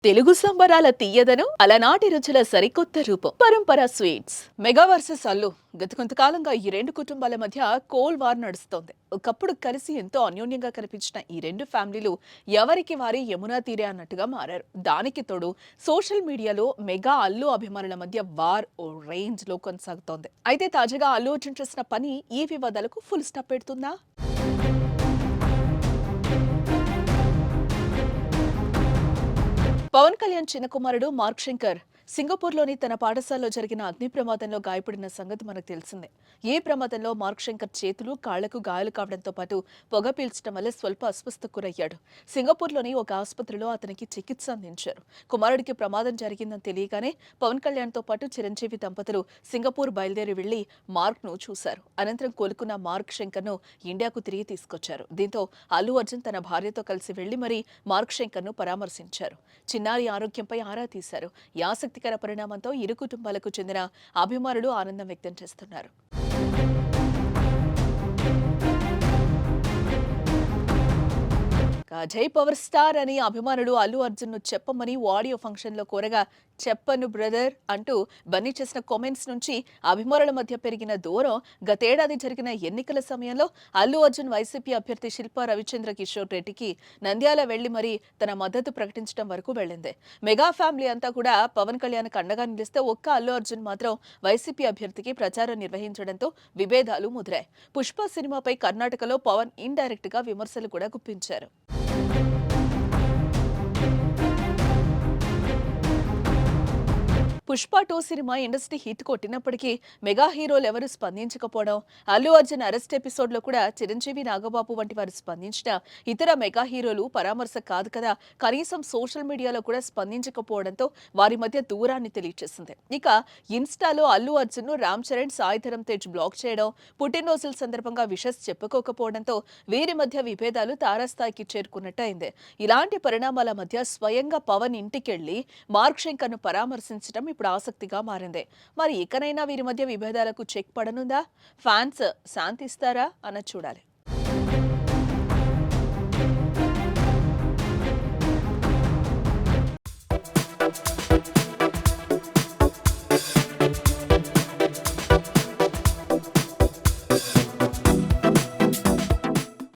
తెలుగు సంబరాల తీయదనం అలనాటి రుచుల సరికొత్త రూపం పరంపర స్వీట్స్ మెగా వర్సెస్ అల్లు గత కొంతకాలంగా ఈ రెండు కుటుంబాల మధ్య కోల్ వార్ నడుస్తోంది. ఒకప్పుడు కలిసి ఎంతో అన్యోన్యంగా కనిపించిన ఈ రెండు ఫ్యామిలీలు ఎవరికి వారి యమునా తీరే అన్నట్టుగా మారారు. దానికి తోడు సోషల్ మీడియాలో మెగా అల్లు అభిమానుల మధ్య వార్ ఓ రేంజ్ లో కొనసాగుతోంది. అయితే తాజాగా అల్లు అర్జున్ చేసిన పని ఈ వివాదాలకు ఫుల్ స్టాప్ పెడుతుందా? పవన్ కళ్యాణ్ చిన్న కుమారుడు మార్క్ శంకర్ సింగపూర్లోని తన పాఠశాలలో జరిగిన అగ్ని ప్రమాదంలో గాయపడిన సంగతి మనకు తెలిసిందే. ఈ ప్రమాదంలో మార్క్ శంకర్ చేతులు కాళ్లకు గాయాలు కావడంతో పాటు పొగ పీల్చడం వల్ల స్వల్ప అస్వస్థకు గురయ్యాడు. సింగపూర్లోని ఒక ఆసుపత్రిలో అతనికి చికిత్స అందించారు. కుమారుడికి ప్రమాదం జరిగిందని తెలియగానే పవన్ కళ్యాణ్తో పాటు చిరంజీవి దంపతులు సింగపూర్ బయలుదేరి వెళ్లి మార్క్ ను చూశారు. అనంతరం కోలుకున్న మార్క్ శంకర్ ను ఇండియాకు తిరిగి తీసుకొచ్చారు. దీంతో అల్లు అర్జున్ తన భార్యతో కలిసి వెళ్లి మరీ మార్క్ శంకర్ ను పరామర్శించారు. చిన్నారి ఆరోగ్యంపై ఆరా తీశారు. ఈ ఆసక్తికర పరిణామంతో ఇరు కుటుంబాలకు చెందిన అభిమానులు ఆనందం వ్యక్తం చేస్తున్నారు. జై పవర్ స్టార్ అని అభిమానులు అల్లు అర్జున్ ను చెప్పమని ఆడియో ఫంక్షన్ లో కోరగా చెప్పను బ్రదర్ అంటూ బన్నీ చేసిన కామెంట్స్ నుంచి అభిమానుల మధ్య పెరిగిన దూరం గతేడాది జరిగిన ఎన్నికల సమయంలో అల్లు అర్జున్ వైసీపీ అభ్యర్థి శిల్పా రవిచంద్ర కిషోర్ రెడ్డికి నంద్యాల వెళ్లి మరీ తన మద్దతు ప్రకటించడం వరకు వెళ్ళింది. మెగా ఫ్యామిలీ అంతా కూడా పవన్ కళ్యాణ్ అండగా నిలిస్తే ఒక్క అల్లు అర్జున్ మాత్రం వైసీపీ అభ్యర్థికి ప్రచారం నిర్వహించడంతో విభేదాలు ముదిరాయి. పుష్ప సినిమాపై కర్ణాటకలో పవన్ ఇండైరెక్ట్ గా విమర్శలు కూడా గుప్పించారు. పుష్ప 2 సినిమా ఇండస్ట్రీ హిట్ కొట్టినప్పటికీ మెగా హీరోలు ఎవరు స్పందించకపోవడం, అల్లు అర్జున్ అరెస్ట్ ఎపిసోడ్ లో కూడా చిరంజీవి, నాగబాబు వంటి వారు స్పందించిన ఇతర మెగా హీరోలు పరామర్శ కాదు కదా, కనీసం సోషల్ మీడియాలో కూడా స్పందించకపోవడంతో వారి మధ్య దూరాన్ని తెలియజేసింది. ఇక ఇన్స్టాలో అల్లు అర్జున్ ను రామ్ చరణ్, సాయి ధరమ్ తేజ్ బ్లాక్ చేయడం, పుట్టినరోజుల సందర్భంగా విషెస్ చెప్పుకోకపోవడంతో వీరి మధ్య విభేదాలు తారాస్థాయికి చేరుకున్నట్టయింది. ఇలాంటి పరిణామాల మధ్య స్వయంగా పవన్ ఇంటికెళ్లి మార్క్ శంకర్ ను పరామర్శించడం ఇప్పుడు ఆసక్తిగా మారింది. మరి ఇకనైనా వీరి మధ్య విభేదాలకు చెక్ పడనుందా? ఫ్యాన్స్ శాంతిస్తారా అన్నది చూడాలి.